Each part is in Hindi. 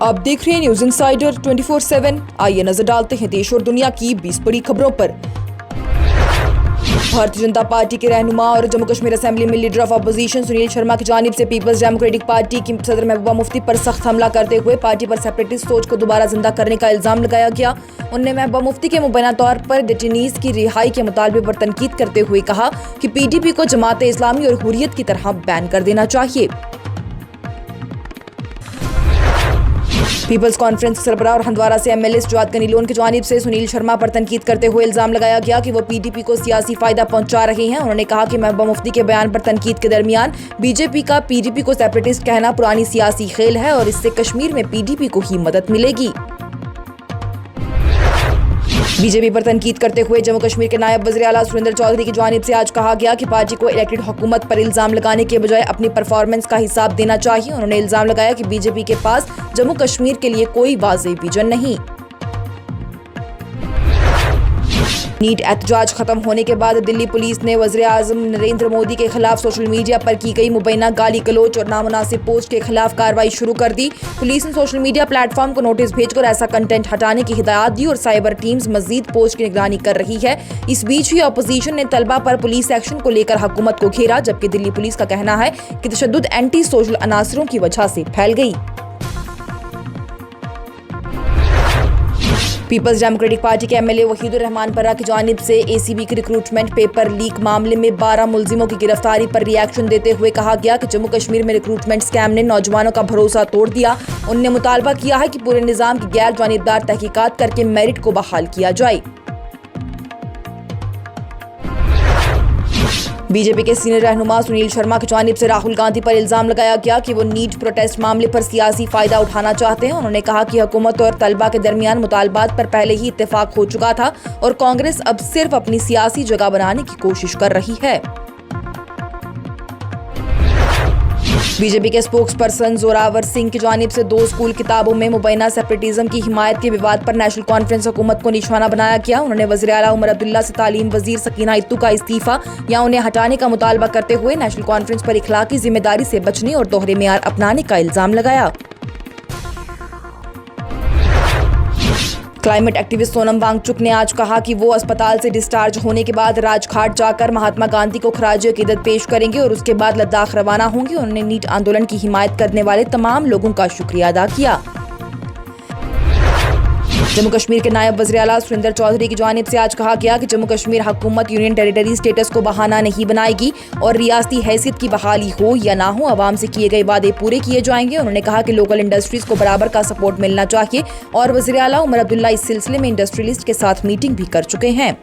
आप देख रहे हैं न्यूज इंसाइडर 24/7। आइए नजर डालते हैं देश और दुनिया की 20 बड़ी खबरों पर। भारतीय जनता पार्टी के रहनुमा और जम्मू कश्मीर असेंबली में leader of opposition Sunil Sharma की जानिब से पीपल्स डेमोक्रेटिक पार्टी की सदर महबूबा मुफ्ती पर सख्त हमला करते हुए पार्टी पर सेपरेटिस्ट सोच को दोबारा जिंदा करने का इल्जाम लगाया गया। उन्होंने महबूबा मुफ्ती के मुबैना तौर पर डिटेनीज की रिहाई के मुतालबे पर तनकीद करते हुए कहा कि PDP को जमात इस्लामी और हुर्रियत की तरह बैन कर देना चाहिए। पीपल्स कॉन्फ्रेंस के सरबराह और हंदवारा से MLA शुजात गनी लोन की जानिब से सुनील शर्मा पर तनकीद करते हुए इल्जाम लगाया गया कि वो PDP को सियासी फायदा पहुंचा रहे हैं। उन्होंने कहा कि महबूबा मुफ्ती के बयान पर तनकीद के दरमियान BJP का PDP को सेपरेटिस्ट कहना पुरानी सियासी खेल है और इससे कश्मीर में PDP को ही मदद मिलेगी। BJP पर तनकीद करते हुए जम्मू कश्मीर के नायब वज़ीर आला सुरेंद्र चौधरी की जानिब से आज कहा गया कि पार्टी को इलेक्टेड हुकूमत पर इल्जाम लगाने के बजाय अपनी परफॉर्मेंस का हिसाब देना चाहिए। उन्होंने इल्जाम लगाया कि BJP के पास जम्मू कश्मीर के लिए कोई वाज़ेह विजन नहीं। नीट एहतजाज खत्म होने के बाद दिल्ली पुलिस ने वज़ीर आज़म नरेंद्र मोदी के खिलाफ सोशल मीडिया पर की गई मुबैना गाली गलौज और नामुनासिब पोस्ट के खिलाफ कार्रवाई शुरू कर दी। पुलिस ने सोशल मीडिया प्लेटफॉर्म को नोटिस भेजकर ऐसा कंटेंट हटाने की हिदायत दी और साइबर टीम्स मजीद पोस्ट की निगरानी कर रही है। इस बीच ही अपोजिशन ने तलबा पर पुलिस एक्शन को लेकर हुकूमत को घेरा, जबकि दिल्ली पुलिस का कहना है कि तशद्दुद एंटी सोशल अनासरों की वजह से फैल गई। पीपल्स डेमोक्रेटिक पार्टी के MLA वहीदुर रहमान परा की जानिब से ACB के रिक्रूटमेंट पेपर लीक मामले में 12 मुलजिमों की गिरफ्तारी पर रिएक्शन देते हुए कहा गया कि जम्मू कश्मीर में रिक्रूटमेंट स्कैम ने नौजवानों का भरोसा तोड़ दिया। उन्होंने मुतालबा किया है कि पूरे निजाम की गैर जानिबदार तहकीकात करके मेरिट को बहाल किया जाए। BJP के सीनियर रहनुमा सुनील शर्मा की जानिब से राहुल गांधी पर इल्जाम लगाया गया कि वो नीट प्रोटेस्ट मामले पर सियासी फायदा उठाना चाहते हैं। उन्होंने कहा कि हुकूमत और तलबा के दरमियान मुतालबात पर पहले ही इत्तेफाक हो चुका था और कांग्रेस अब सिर्फ अपनी सियासी जगह बनाने की कोशिश कर रही है। BJP के स्पोक्सपर्सन जोरावर सिंह की जानिब से 2 स्कूल किताबों में मुबैना सेपरेटिज्म की हिमायत के विवाद पर नेशनल कॉन्फ्रेंस हुकूमत को निशाना बनाया गया। उन्होंने वज़ीर आला उमर अब्दुल्ला से तालीम वजीर सकीना इत्तू का इस्तीफा या उन्हें हटाने का मुतालबा करते हुए नेशनल कॉन्फ्रेंस पर इखलाकी जिम्मेदारी से बचने और दोहरे मेयार अपनाने का इल्जाम लगाया। क्लाइमेट एक्टिविस्ट सोनम वांगचुक ने आज कहा कि वो अस्पताल से डिस्चार्ज होने के बाद राजघाट जाकर महात्मा गांधी को खराजे अकीदत पेश करेंगे और उसके बाद लद्दाख रवाना होंगे। उन्होंने नीट आंदोलन की हिमायत करने वाले तमाम लोगों का शुक्रिया अदा किया। जम्मू कश्मीर के नायब वज़ीर आला सुरेंद्र चौधरी की जानिब से आज कहा गया कि जम्मू कश्मीर हुकूमत यूनियन टेरिटरी स्टेटस को बहाना नहीं बनाएगी और रियासती हैसियत की बहाली हो या ना हो, आवाम से किए गए वादे पूरे किए जाएंगे। उन्होंने कहा कि लोकल इंडस्ट्रीज को बराबर का सपोर्ट मिलना चाहिए और वज़ीर आला उमर अब्दुल्ला इस सिलसिले में इंडस्ट्रियलिस्ट के साथ मीटिंग भी कर चुके हैं।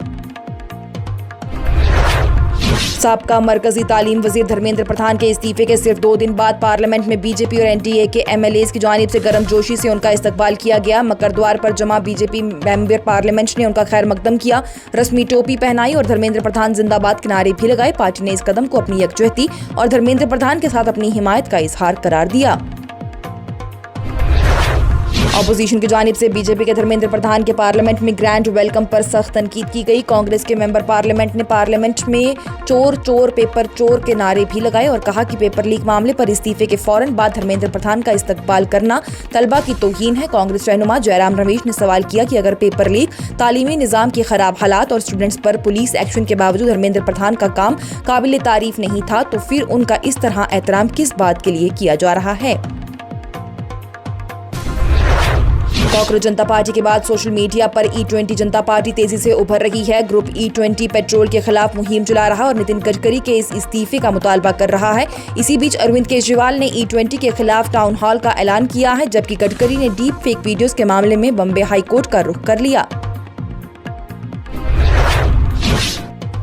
साबका मरकजी तालीम वजीर धर्मेंद्र प्रधान के इस्तीफे के सिर्फ 2 दिन बाद पार्लियामेंट में BJP और NDA के MLAs की जानिब से गर्मजोशी से उनका इस्तकबाल किया गया। मकर द्वार पर जमा BJP मेंबर पार्लियामेंट ने उनका खैर मकदम किया, रस्मी टोपी पहनाई और धर्मेंद्र प्रधान जिंदाबाद के नारे भी लगाए। पार्टी ने इस कदम को अपनी यकजहती और धर्मेंद्र प्रधान के साथ अपनी हिमायत का इजहार करार दिया। अपोजिशन की जानिब से BJP के धर्मेंद्र प्रधान के पार्लियामेंट में ग्रैंड वेलकम पर सख्त तनकीद की गई। कांग्रेस के मेंबर पार्लियामेंट ने पार्लियामेंट में चोर चोर पेपर चोर के नारे भी लगाए और कहा कि पेपर लीक मामले पर इस्तीफे के फौरन बाद धर्मेंद्र प्रधान का इस्तकबाल करना तलबा की तौहीन है। कांग्रेस रहनुमा जयराम रमेश ने सवाल किया कि अगर पेपर लीक, तालीमी निजाम के खराब हालात और स्टूडेंट्स पर पुलिस एक्शन के बावजूद धर्मेंद्र प्रधान का काम काबिल तारीफ नहीं था तो फिर उनका इस तरह एहतराम किस बात के लिए किया जा रहा है। कांग्रेस जनता पार्टी के बाद सोशल मीडिया पर E20 जनता पार्टी तेजी से उभर रही है। ग्रुप E20 पेट्रोल के खिलाफ मुहिम चला रहा और नितिन गडकरी के इस इस्तीफे का मुतालबा कर रहा है। इसी बीच अरविंद केजरीवाल ने E20 के खिलाफ टाउन हॉल का ऐलान किया है, जबकि गडकरी ने डीप फेक वीडियोस के मामले में बम्बे हाई कोर्ट का रुख कर लिया।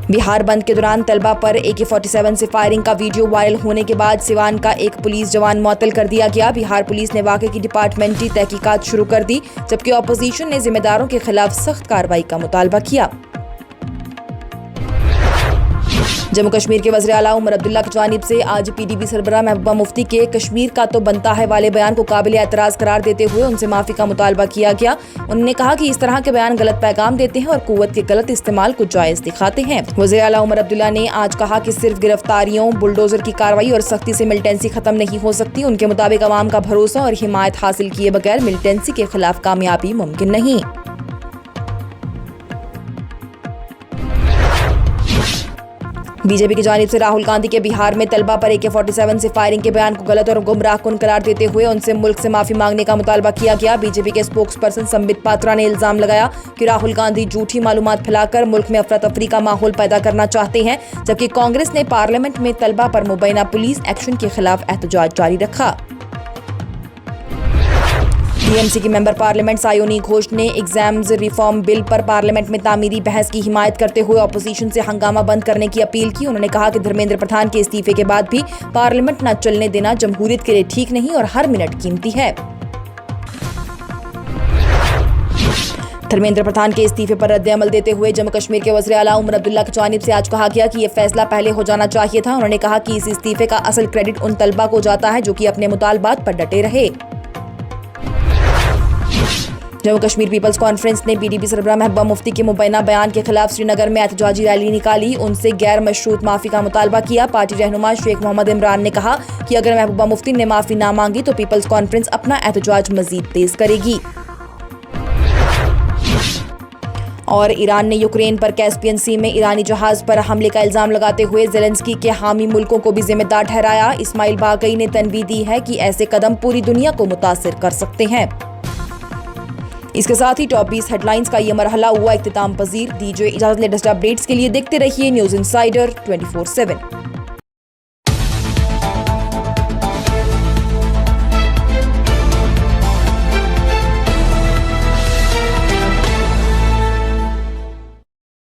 बिहार बंद के दौरान तलबा पर AK-47 से फायरिंग का वीडियो वायरल होने के बाद सिवान का एक पुलिस जवान मुअत्तल कर दिया गया। बिहार पुलिस ने वाक़े की डिपार्टमेंटी तहकीकात शुरू कर दी, जबकि अपोजिशन ने जिम्मेदारों के खिलाफ सख्त कार्रवाई का मुतालबा किया। जम्मू कश्मीर के वज़ीर आला उमर अब्दुल्ला की जानिब से आज पीडीपी सरबराह महबूबा मुफ्ती के कश्मीर का तो बनता है वाले बयान को काबिल एतराज़ करार देते हुए उनसे माफ़ी का मुतालबा किया गया। उन्होंने कहा कि इस तरह के बयान गलत पैगाम देते हैं और कुव्वत के गलत इस्तेमाल को जायज़ दिखाते हैं। वज़ीर आला उमर अब्दुल्ला ने आज कहा कि सिर्फ गिरफ्तारियों, बुलडोजर की कार्रवाई और सख्ती से मिलिटेंसी खत्म नहीं हो सकती। उनके मुताबिक अवाम का भरोसा और हिमायत हासिल किए बगैर मिलिटेंसी के खिलाफ कामयाबी मुमकिन नहीं। बीजेपी की जानिब से राहुल गांधी के बिहार में तलबा पर AK-47 से फायरिंग के बयान को गलत और गुमराहकुन करार देते हुए उनसे मुल्क से माफी मांगने का मुतालबा किया गया। बीजेपी के स्पोक्स पर्सन संबित पात्रा ने इल्जाम लगाया कि राहुल गांधी झूठी मालूमात फैलाकर मुल्क में अफरा तफरी का माहौल पैदा करना चाहते हैं, जबकि कांग्रेस ने पार्लियामेंट में तलबा पर मुबैना पुलिस एक्शन के खिलाफ एहतजाज जारी रखा। टीएमसी की मेंबर पार्लियामेंट सायोनी घोष ने एग्जाम्स रिफॉर्म बिल पर पार्लियामेंट में तामीरी बहस की हिमायत करते हुए अपोजिशन से हंगामा बंद करने की अपील की। उन्होंने कहा कि धर्मेंद्र प्रधान के इस्तीफे के बाद भी पार्लियामेंट न चलने देना जमहूरियत के लिए ठीक नहीं और हर मिनट कीमती है। धर्मेंद्र प्रधान के इस्तीफे पर रद्द अमल देते हुए जम्मू कश्मीर के वज़ीर आला उमर अब्दुल्ला की जानिब से आज कहा गया कि यह फैसला पहले हो जाना चाहिए था। उन्होंने कहा कि इस इस्तीफे का असल क्रेडिट उन तलबा को जाता है जो कि अपने मुतालबात पर डटे रहे। जम्मू कश्मीर पीपल्स कॉन्फ्रेंस ने पीडीपी सरबराह महबूबा मुफ्ती के मुबैना बयान के खिलाफ श्रीनगर में एहतजाजी रैली निकाली। उनसे गैर मशरूत माफी का मुतालबा किया। पार्टी रहनुमा शेख मोहम्मद इमरान ने कहा कि अगर महबूबा मुफ्ती ने माफी ना मांगी तो पीपल्स कॉन्फ्रेंस अपना एहतजाज मजीद तेज करेगी। और ईरान ने यूक्रेन पर कैस्पियन सी में ईरानी जहाज पर हमले का इल्जाम लगाते हुए ज़ेलेंस्की के हामी मुल्कों को भी जिम्मेदार ठहराया। इस्माइल बागई ने तनबीह दी है कि ऐसे कदम पूरी दुनिया को मुतासिर कर सकते हैं। इसके साथ ही टॉप 20 हेडलाइंस का यह मरहला हुआ इख्तिताम पजीर। दीजिए इजाजत लेटेस्ट अपडेट्स के लिए देखते रहिए न्यूज़ इनसाइडर 24/7।